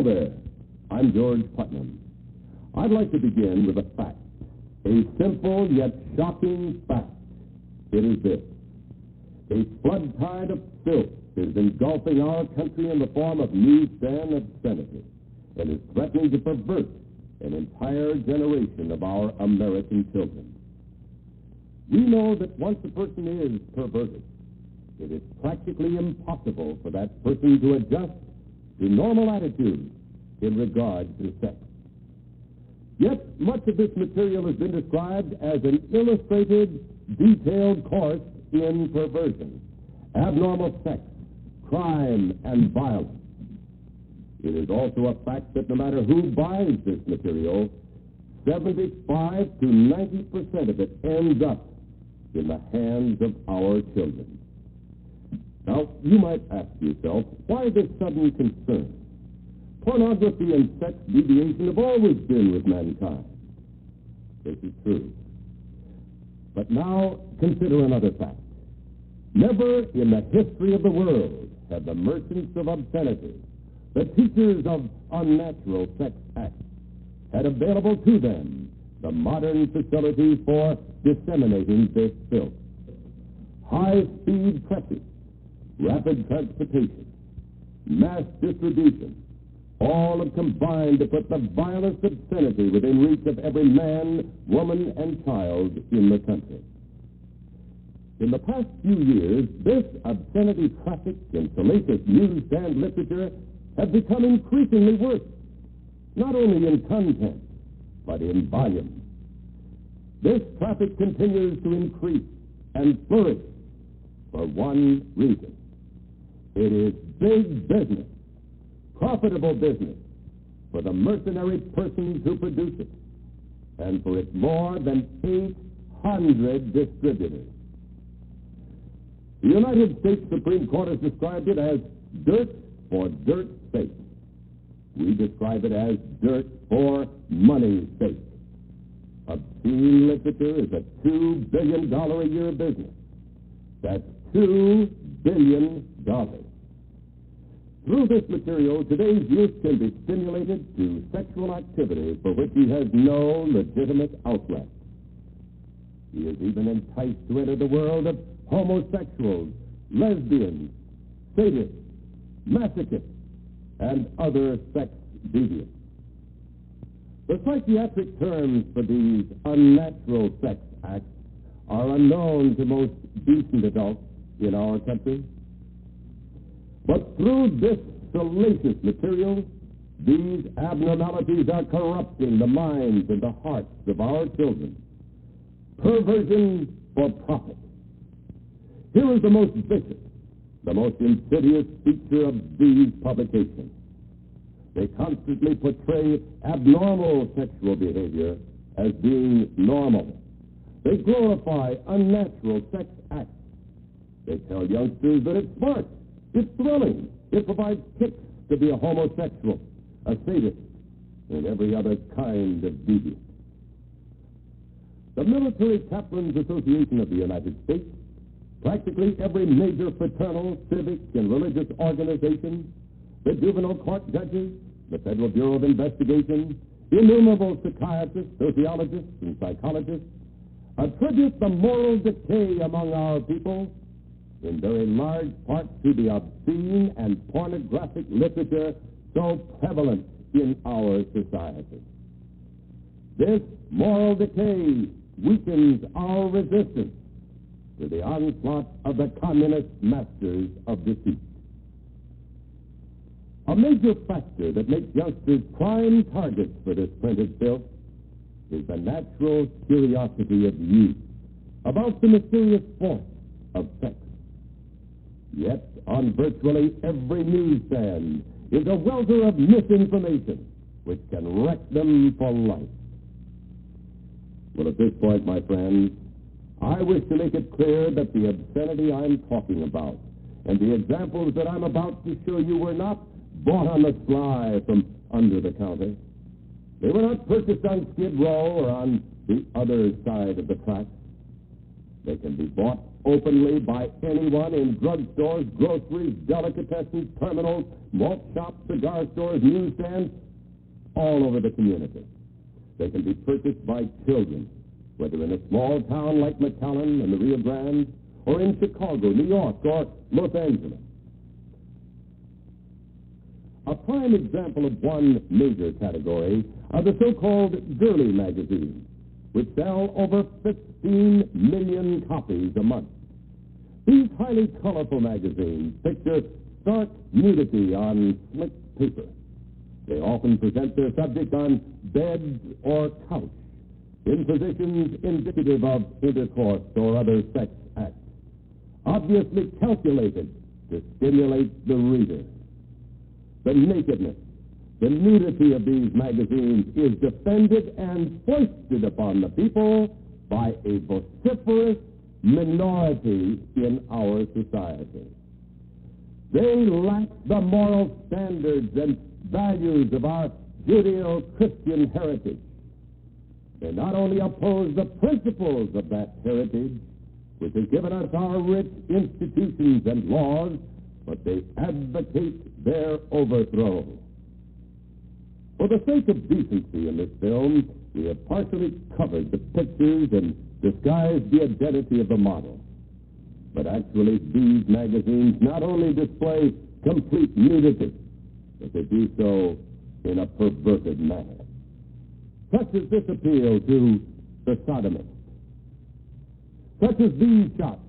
Hello there. I'm George Putnam. I'd like to begin with a fact, a simple yet shocking fact. It is this. A flood tide of filth is engulfing our country in the form of newsstand obscenity and is threatening to pervert an entire generation of our American children. We know that once a person is perverted, it is practically impossible for that person to adjust to normal attitudes in regard to sex. Yet, much of this material has been described as an illustrated, detailed course in perversion, abnormal sex, crime, and violence. It is also a fact that no matter who buys this material, 75 to 90% of it ends up in the hands of our children. Now, you might ask yourself, why this sudden concern? Pornography and sex deviation have always been with mankind. This is true. But now, consider another fact. Never in the history of the world have the merchants of obscenity, the teachers of unnatural sex acts, had available to them the modern facilities for disseminating this filth. High-speed presses, rapid transportation, mass distribution, all have combined to put the vilest obscenity within reach of every man, woman, and child in the country. In the past few years, this obscenity traffic and salacious newsstand literature have become increasingly worse, not only in content, but in volume. This traffic continues to increase and flourish for one reason. It is big business, profitable business for the mercenary persons who produce it, and for its more than 800 distributors. The United States Supreme Court has described it as dirt for dirt's sake. We describe it as dirt for money's sake. Obscene literature is a $2 billion a year business. That's $2 billion. Through this material, today's youth can be stimulated to sexual activity for which he has no legitimate outlet. He is even enticed to enter the world of homosexuals, lesbians, sadists, masochists, and other sex deviants. The psychiatric terms for these unnatural sex acts are unknown to most decent adults in our country. But through this salacious material, these abnormalities are corrupting the minds and the hearts of our children. Perversion for profit. Here is the most vicious, the most insidious feature of these publications. They constantly portray abnormal sexual behavior as being normal. They glorify unnatural sex acts. They tell youngsters that it's smart, it's thrilling, it provides kicks to be a homosexual, a sadist, and every other kind of deviant. The Military Chaplains Association of the United States, practically every major fraternal, civic, and religious organization, the juvenile court judges, the Federal Bureau of Investigation, innumerable psychiatrists, sociologists, and psychologists, attribute the moral decay among our people in very large part to the obscene and pornographic literature so prevalent in our society. This moral decay weakens our resistance to the onslaught of the communist masters of deceit. A major factor that makes youngsters prime targets for this printed filth is the natural curiosity of youth about the mysterious force of sex. Yet, on virtually every newsstand is a welter of misinformation which can wreck them for life. Well, at this point, my friends, I wish to make it clear that the obscenity I'm talking about and the examples that I'm about to show you were not bought on the sly from under the counter. They were not purchased on Skid Row or on the other side of the tracks. They can be bought openly by anyone in drugstores, groceries, delicatessens, terminals, malt shops, cigar stores, newsstands, all over the community. They can be purchased by children, whether in a small town like McAllen in the Rio Grande, or in Chicago, New York, or Los Angeles. A prime example of one major category are the so-called girly magazines, which sell over 15 million copies a month. These highly colorful magazines picture stark nudity on slick paper. They often present their subject on beds or couch, in positions indicative of intercourse or other sex acts, obviously calculated to stimulate the reader. The nakedness, the nudity of these magazines is defended and foisted upon the people by a vociferous minority in our society. They lack the moral standards and values of our Judeo-Christian heritage. They not only oppose the principles of that heritage, which has given us our rich institutions and laws, but they advocate their overthrow. For the sake of decency in this film, we have partially covered the pictures and disguised the identity of the model. But actually, these magazines not only display complete nudity, but they do so in a perverted manner. Such as this appeal to the sodomist. Such as these shots,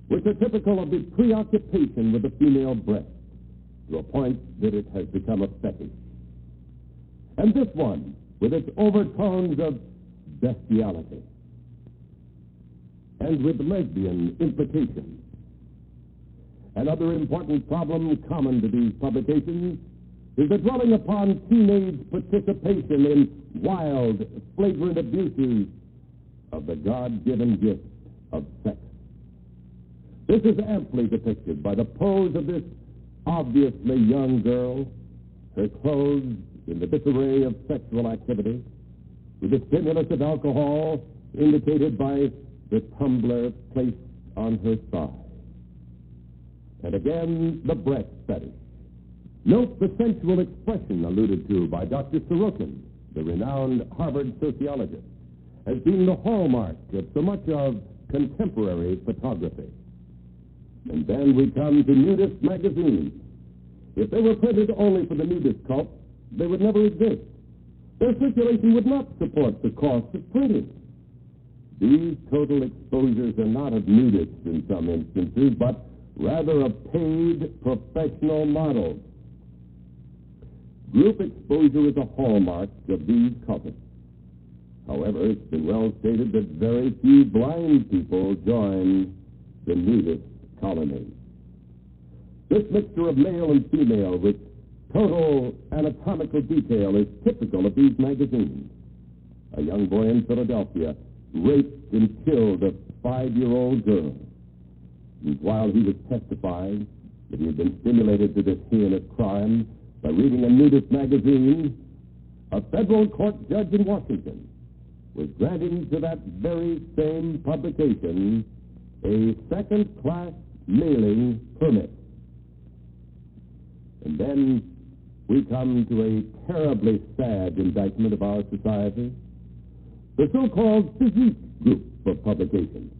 which are typical of the preoccupation with the female breast, to a point that it has become a fetish. And this one, with its overtones of bestiality, and with lesbian implications. Another important problem common to these publications is the dwelling upon teenage participation in wild, flagrant abuses of the God-given gift of sex. This is amply depicted by the pose of this obviously young girl, her clothes in the disarray of sexual activity, with the stimulus of alcohol indicated by the tumbler placed on her thigh. And again, the breast fetish. Note the sensual expression alluded to by Dr. Sorokin, the renowned Harvard sociologist, as being the hallmark of so much of contemporary photography. And then we come to nudist magazines. If they were printed only for the nudist cult, they would never exist. Their circulation would not support the cost of printing. These total exposures are not of nudists in some instances, but rather of paid professional models. Group exposure is a hallmark of these cults. However, it's been well stated that very few blind people join the nudist colony. This mixture of male and female with total anatomical detail is typical of these magazines. A young boy in Philadelphia raped and killed a 5-year-old girl. And while he was testifying that he had been stimulated to this heinous crime by reading a nudist magazine, a federal court judge in Washington was granting to that very same publication a second-class mailing permit. And then we come to a terribly sad indictment of our society, the so-called physique group of publications.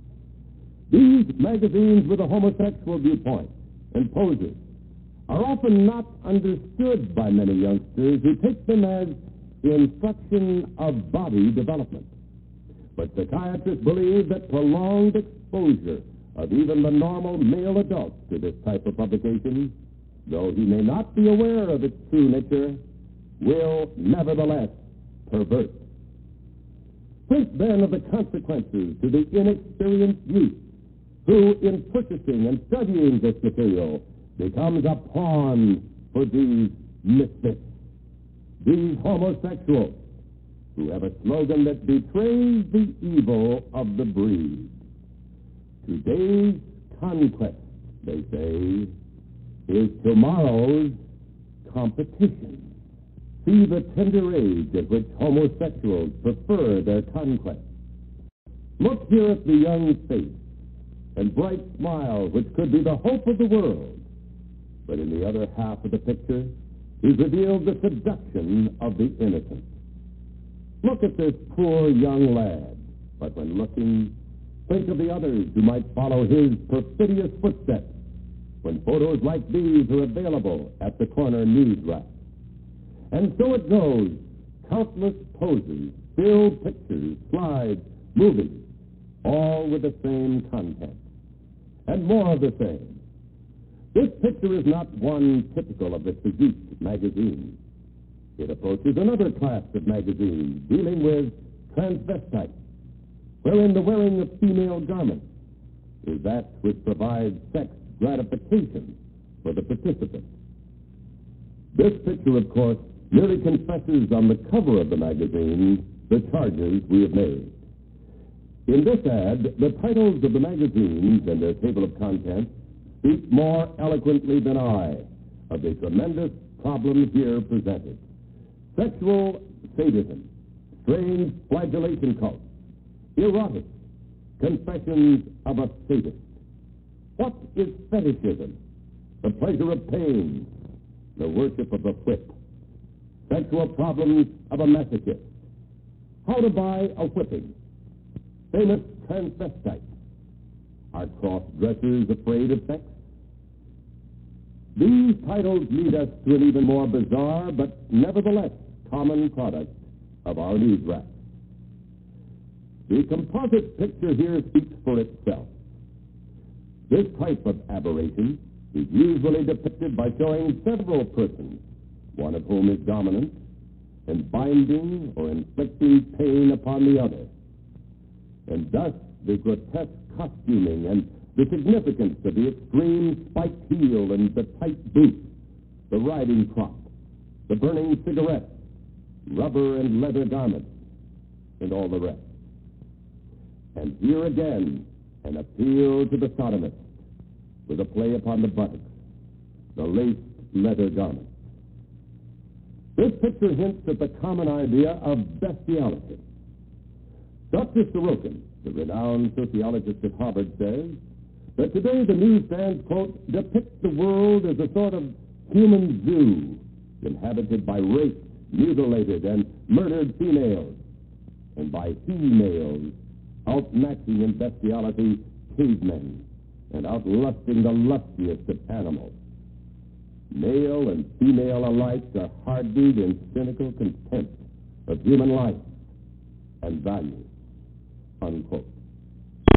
These magazines with a homosexual viewpoint and poses are often not understood by many youngsters who take them as instruction of body development. But psychiatrists believe that prolonged exposure of even the normal male adult to this type of publication, though he may not be aware of its true nature, will nevertheless pervert. Think then of the consequences to the inexperienced youth who, in purchasing and studying this material, becomes a pawn for these misfits, these homosexuals, who have a slogan that betrays the evil of the breed. Today's conquest, they say, is tomorrow's competition. See the tender age at which homosexuals prefer their conquest. Look here at the young face and bright smile which could be the hope of the world. But in the other half of the picture is revealed the seduction of the innocent. Look at this poor young lad, but when looking, think of the others who might follow his perfidious footsteps when photos like these are available at the corner news rack. And so it goes, countless poses, still pictures, slides, movies, all with the same content, and more of the same. This picture is not one typical of the physique magazine. It approaches another class of magazines dealing with transvestites, wherein the wearing of female garments is that which provides sex gratification for the participant. This picture, of course, merely confesses on the cover of the magazine the charges we have made. In this ad, the titles of the magazines and their table of contents speak more eloquently than I of the tremendous problem here presented. Sexual sadism, strange flagellation cults, erotic, confessions of a sadist. What is fetishism? The pleasure of pain, the worship of the whip, sexual problems of a masochist, how to buy a whipping, famous transvestites. Are cross-dressers afraid of sex? These titles lead us to an even more bizarre but nevertheless common product of our news rack. The composite picture here speaks for itself. This type of aberration is usually depicted by showing several persons, one of whom is dominant, and binding or inflicting pain upon the other. And thus the grotesque costuming and the significance of the extreme spiked heel and the tight boot, the riding crop, the burning cigarette, rubber and leather garments, and all the rest. And here again, an appeal to the sodomist with a play upon the buttocks, the laced leather garments. This picture hints at the common idea of bestiality. Dr. Sorokin, the renowned sociologist at Harvard, says that today the newsstands, quote, depict the world as a sort of human zoo inhabited by raped, mutilated, and murdered females, and by he-males outmatching in bestiality cavemen and outlusting the lustiest of animals. Male and female alike are hardened in cynical contempt of human life and value, unquote.